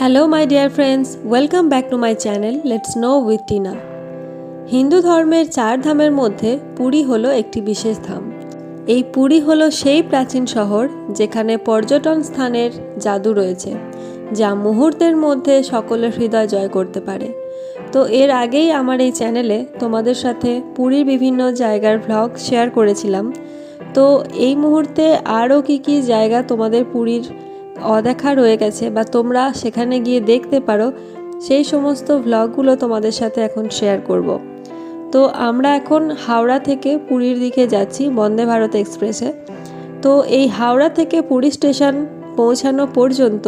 Hello my dear friends, welcome back to my channel Let's Know with Tina. Hindu ধর্মের চার ধামের মধ্যে পুরী হলো একটি বিশেষ ধাম। এই পুরী হলো সেই প্রাচীন শহর যেখানে পর্যটন স্থানের জাদু রয়েছে, যা মুহূর্তের মধ্যে সকলের হৃদয় জয় করতে পারে। তো এর আগেই আমার এই চ্যানেলে তোমাদের সাথে পুরীর বিভিন্ন জায়গার ভ্লগ শেয়ার করেছিলাম। তো এই মুহূর্তে আরও কি জায়গা তোমাদের পুরীর অদেখা রয়ে গেছে বা তোমরা সেখানে গিয়ে দেখতে পারো, সেই সমস্ত ভ্লগগুলো তোমাদের সাথে এখন শেয়ার করব। তো আমরা এখন হাওড়া থেকে পুরীর দিকে যাচ্ছি বন্দে ভারত এক্সপ্রেসে। তো এই হাওড়া থেকে পুরী স্টেশন পৌঁছানো পর্যন্ত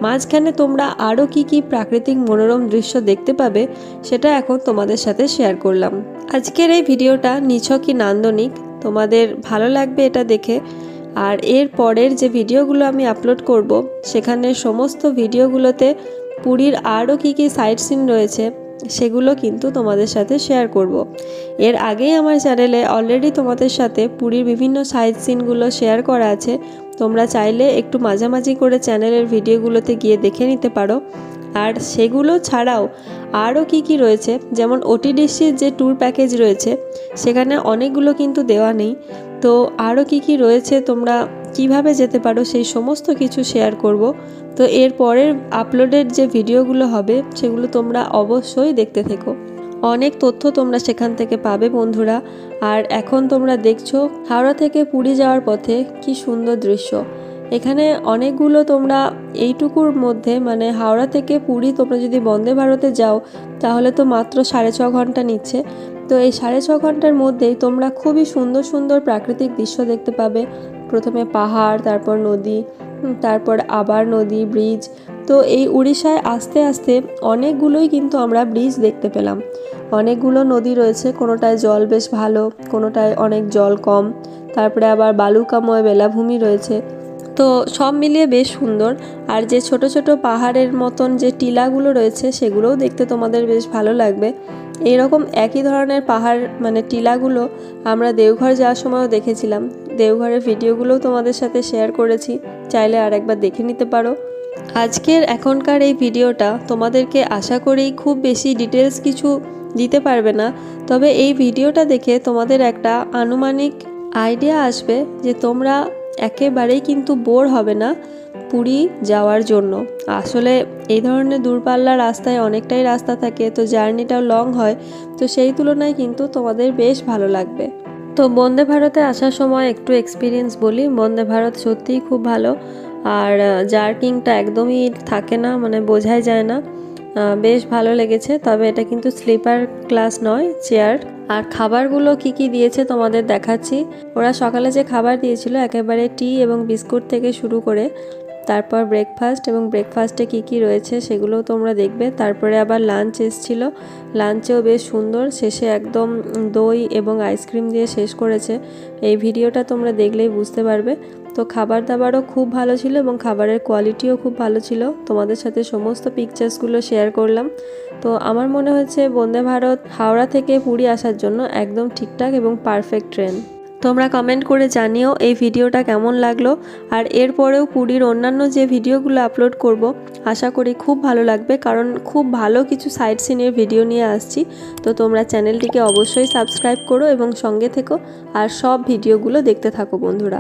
মাঝখানে তোমরা আরও কি প্রাকৃতিক মনোরম দৃশ্য দেখতে পাবে, সেটা এখন তোমাদের সাথে শেয়ার করলাম। আজকের এই ভিডিওটা নিছকই নান্দনিক, তোমাদের ভালো লাগবে এটা দেখে। আর এর পরের যে ভিডিওগুলো আমি আপলোড করব, সেখানে সমস্ত ভিডিওগুলোতে পুরীর আরও কি সাইট সিন রয়েছে সেগুলো কিন্তু তোমাদের সাথে শেয়ার করব। এর আগেই আমার চ্যানেলে অলরেডি তোমাদের সাথে পুরীর বিভিন্ন সাইট সিনগুলো শেয়ার করা আছে, তোমরা চাইলে একটু মাঝামাঝি করে চ্যানেলের ভিডিওগুলোতে গিয়ে দেখে নিতে পারো। আর সেগুলো ছাড়াও আরও কি রয়েছে, যেমন ওটিডিসির যে ট্যুর প্যাকেজ রয়েছে সেখানে অনেকগুলো কিন্তু দেওয়া নেই। তো আরও কি রয়েছে, তোমরা কিভাবে যেতে পারো সেই সমস্ত কিছু শেয়ার করব। তো এর পরের আপলোডের যে ভিডিওগুলো হবে সেগুলো তোমরা অবশ্যই দেখতে থেকো, অনেক তথ্য তোমরা সেখান থেকে পাবে বন্ধুরা। আর এখন তোমরা দেখছো হাওড়া থেকে পুরী যাওয়ার পথে কি সুন্দর দৃশ্য। এখানে অনেকগুলো তোমরা এইটুকুর মধ্যে, মানে হাওড়া থেকে পুরী তোমরা যদি বন্দে ভারতে যাও তাহলে তো মাত্র 6.5 ঘন্টা নিচ্ছে। তো এই 6.5 ঘন্টার মধ্যেই তোমরা খুবই সুন্দর সুন্দর প্রাকৃতিক দৃশ্য দেখতে পাবে। প্রথমে পাহাড়, তারপর নদী, তারপর আবার নদী, ব্রিজ। তো এই উড়িষ্যায় আস্তে আস্তে অনেকগুলোই কিন্তু আমরা ব্রিজ দেখতে পেলাম। অনেকগুলো নদী রয়েছে, কোনোটায় জল বেশ ভালো, কোনোটায় অনেক জল কম, তারপরে আবার বালুকাময় বেলাভূমি রয়েছে। তো সব মিলিয়ে বেশ সুন্দর। আর যে ছোট ছোট পাহাড়ের মতন যে টিলাগুলো রয়েছে সেগুলোও দেখতে তোমাদের বেশ ভালো লাগবে। এইরকম একই ধরনের পাহাড় মানে টিলাগুলো আমরা দেওঘর যাওয়ার সময়ও দেখেছিলাম। দেওঘরের ভিডিওগুলোও তোমাদের সাথে শেয়ার করেছি, চাইলে আর একবার দেখে নিতে পারো। আজকের এখনকার এই ভিডিওটা তোমাদেরকে আশা করি খুব বেশি ডিটেলস কিছু দিতে পারবে না, তবে এই ভিডিওটা দেখে তোমাদের একটা আনুমানিক আইডিয়া আসবে যে তোমরা একেবারেই কিন্তু বোর হবে না পুরী যাওয়ার জন্য। আসলে এই ধরনের দূরপাল্লার রাস্তায় অনেকটাই রাস্তা থাকে, তো জার্নিটাও লং হয়, তো সেই তুলনায় কিন্তু তোমাদের বেশ ভালো লাগবে। তো বন্দে ভারতে আসার সময় একটু এক্সপিরিয়েন্স বলি, বন্দে ভারত সত্যিই খুব ভালো। আর জার্কিংটা একদমই থাকে না, মানে বোঝাই যায় না, বেশ ভালো লেগেছে। তবে এটা কিন্তু স্লিপার ক্লাস নয়, চেয়ার। আর খাবারগুলো কি দিয়েছে তোমাদের দেখাচ্ছি। ওরা সকালে যে খাবার দিয়েছিল একেবারে টি এবং বিস্কুট থেকে শুরু করে তারপর ব্রেকফাস্ট, এবং ব্রেকফাস্টে কি রয়েছে সেগুলোও তোমরা দেখবে। তারপরে আবার লাঞ্চ এসেছিল, লাঞ্চেও বেশ সুন্দর, শেষে একদম দই এবং আইসক্রিম দিয়ে শেষ করেছে। এই ভিডিওটা তোমরা দেখলেই বুঝতে পারবে। তো খাবার দাবারও খুব ভালো ছিল এবং খাবারের কোয়ালিটিও খুব ভালো ছিল। তোমাদের সাথে সমস্ত পিকচার্সগুলো শেয়ার করলাম। তো আমার মনে হচ্ছে বন্দে ভারত হাওড়া থেকে পুরী আসার জন্য একদম ঠিকঠাক এবং পারফেক্ট ট্রেন। তোমরা কমেন্ট করে জানিও এই ভিডিওটা কেমন লাগলো। আর এরপরেও পুরীর অন্যান্য যে ভিডিওগুলো আপলোড করব আশা করি খুব ভালো লাগবে, কারণ খুব ভালো কিছু সাইট সিনের ভিডিও নিয়ে আসছি। তো তোমরা চ্যানেলটিকে অবশ্যই সাবস্ক্রাইব করো এবং সঙ্গে থেকো আর সব ভিডিওগুলো দেখতে থাকো বন্ধুরা।